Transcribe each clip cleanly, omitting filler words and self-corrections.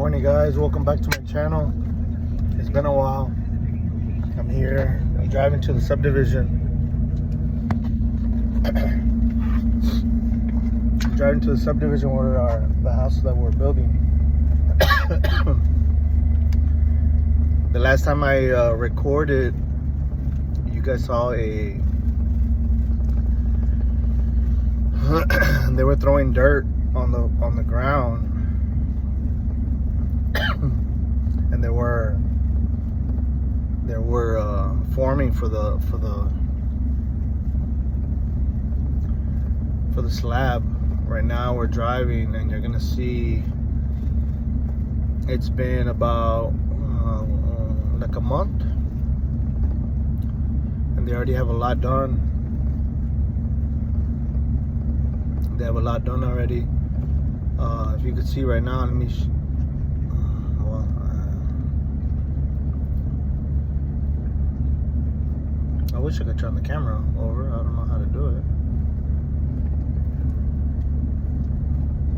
Morning, guys. Welcome back to my channel. It's been a while. I'm here. I'm driving to the subdivision. I'm driving to the subdivision where the house that we're building. The last time I recorded, you guys saw they were throwing dirt on the ground. And they were forming for the slab. Right now we're driving, and you're gonna see it's been about like a month, and they already have a lot done. They have a lot done already. If you could see right now, let me. I wish I could turn the camera over. I don't know how to do it.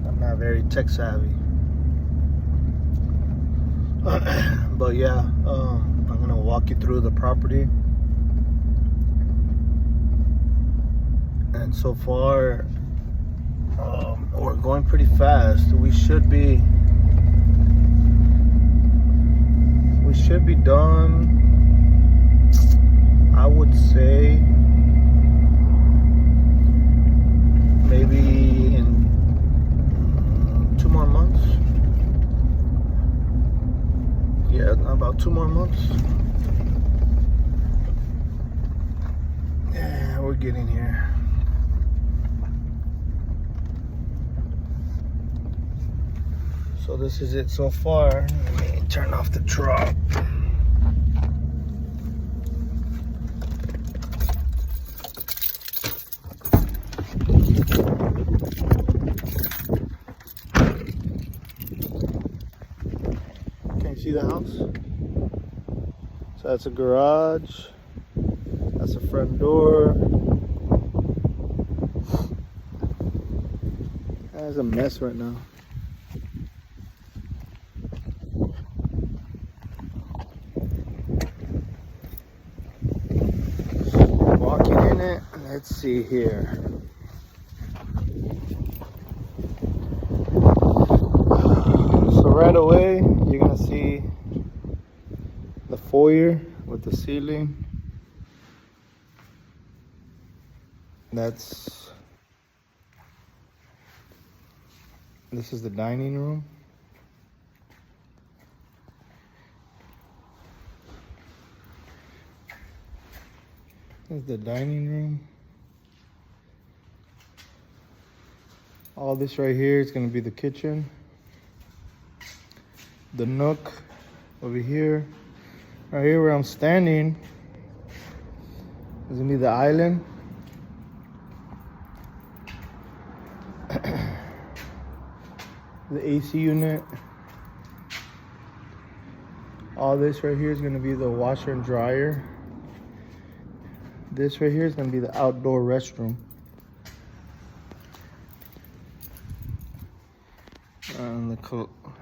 I'm not very tech savvy. But yeah, I'm gonna walk you through the property. And so far, we're going pretty fast. We should be done, I would say, maybe in 2 more months. Yeah, about 2 more months. Yeah, we're getting here. So this is it so far. Let me turn off the truck. Can you see the house? So that's a garage. That's a front door. That's a mess right now. Walking in it. Let's see here. So right away, you're gonna see the foyer with the ceiling. This is the dining room. This is the dining room. All this right here is gonna be the kitchen. The nook over here. Right here where I'm standing is gonna be the island. The AC unit. All this right here is gonna be the washer and dryer. This right here is gonna be the outdoor restroom.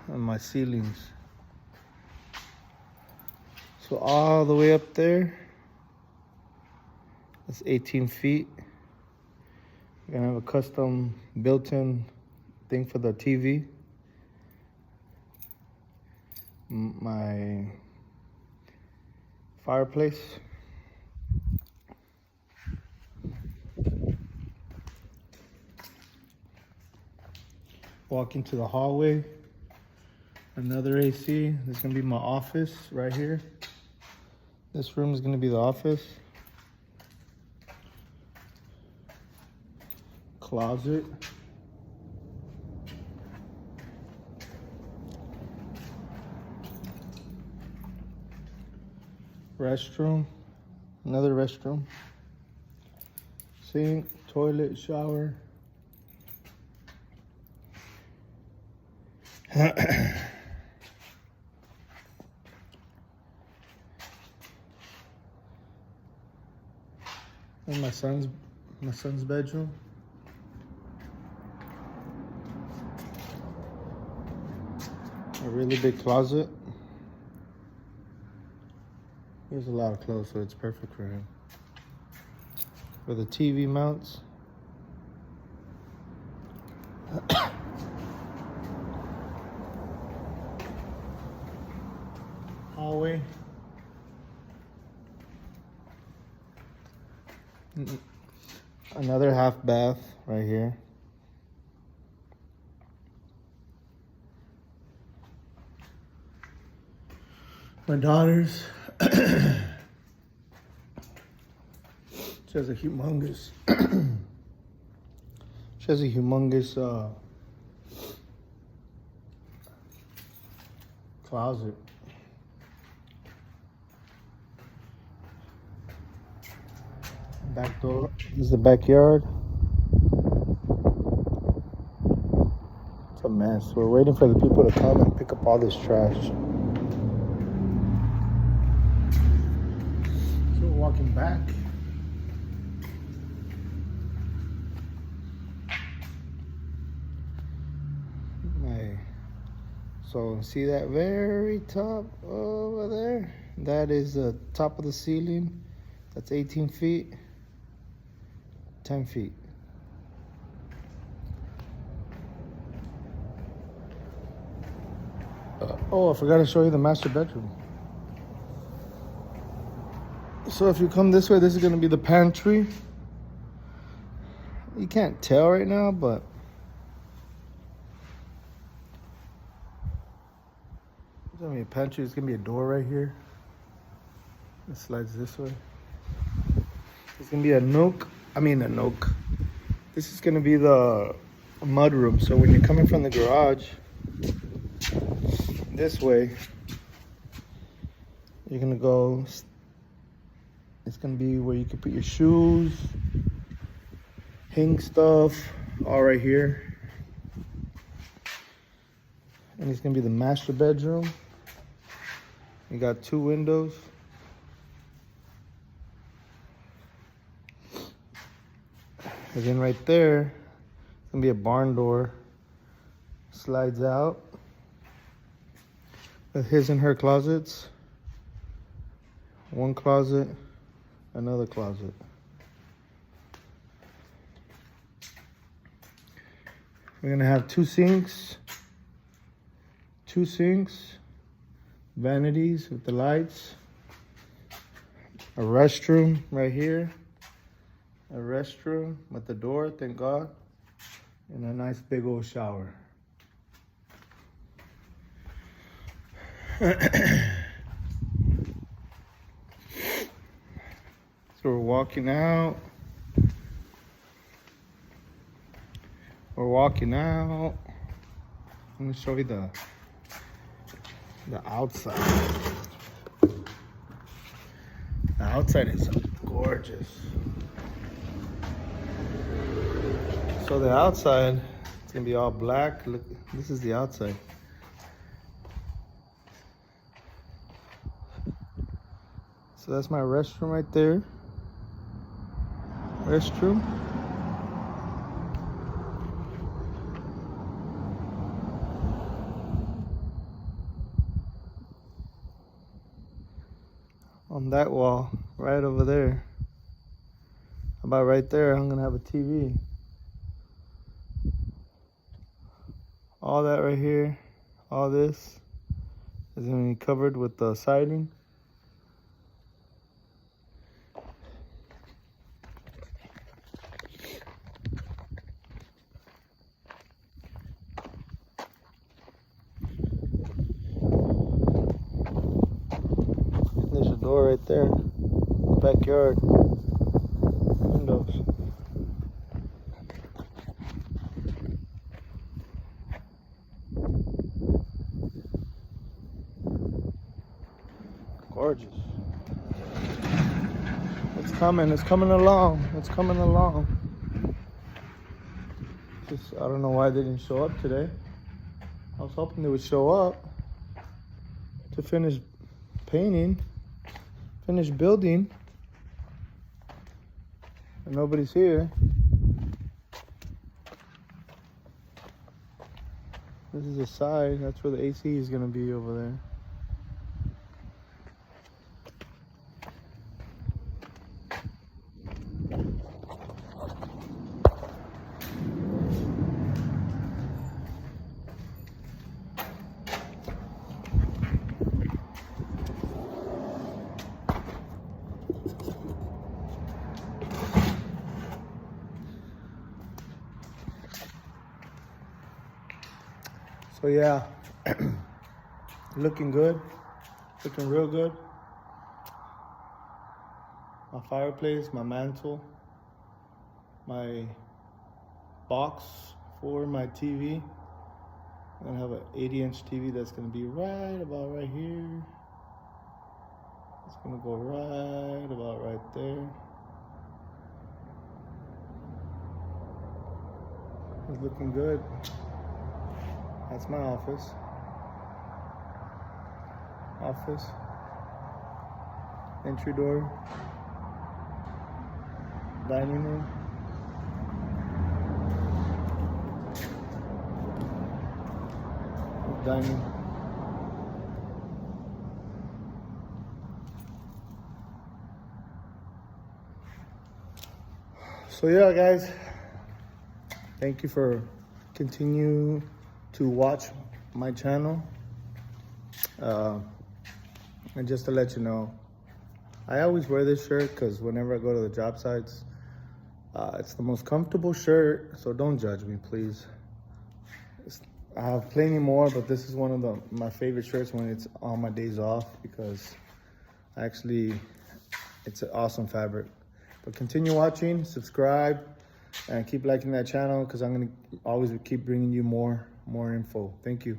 And my ceilings. So all the way up there, that's 18 feet. We're gonna have a custom built-in thing for the TV. My fireplace. Walk into the hallway. Another AC. This is gonna be my office right here. This room is gonna be the office. Closet. Restroom. Another restroom. Sink, toilet, shower. And my son's bedroom. A really big closet. He has a lot of clothes, so it's perfect for him. For the TV mounts. Hallway. Another half bath right here. My daughter's. She has a humongous. She has a humongous closet. Back door. This is the backyard. It's a mess. We're waiting for the people to come and pick up all this trash. So we're walking back. So see that very top over there? That is the top of the ceiling. That's 18 feet, 10 feet. Oh, I forgot to show you the master bedroom. So if you come this way, this is gonna be the pantry. You can't tell right now, but it's gonna be a pantry. It's gonna be a door right here. It slides this way. It's gonna be a nook. This is gonna be the mud room. So when you're coming from the garage this way, you're gonna go. It's gonna be where you can put your shoes, hang stuff, all right here. And it's gonna be the master bedroom. You got 2 windows. And then right there, it's gonna be a barn door. Slides out. With his and her closets. 1 closet, another closet. We're gonna have 2 sinks. 2 sinks. Vanities with the lights. A restroom right here. A restroom with the door, thank God. And a nice big old shower. So we're walking out. We're walking out. Let me show you the outside. The outside is gorgeous. So the outside, it's gonna be all black. Look, this is the outside. So that's my restroom right there. Restroom. On that wall, right over there. About right there, I'm gonna have a TV. All that right here, all this is gonna be covered with the siding. There's a door right there, backyard, windows. Gorgeous. It's coming along, it's coming along. Just, I don't know why they didn't show up today. I was hoping they would show up to finish painting, finish building, and nobody's here. This This is the side. That's where the AC is gonna be over there. So yeah, looking good, looking real good. My fireplace, my mantle, my box for my TV. I'm gonna have an 80-inch TV that's gonna be right about right here. It's gonna go right about right there. It's looking good. That's my office. Entry door. Dining room. Dining. So yeah, guys, thank you for continue to watch my channel. And just to let you know, I always wear this shirt because whenever I go to the job sites, it's the most comfortable shirt, so don't judge me, please. I have plenty more, but this is one of my favorite shirts when it's on my days off because it's an awesome fabric. But continue watching, subscribe, and keep liking that channel because I'm gonna always keep bringing you more info. Thank you.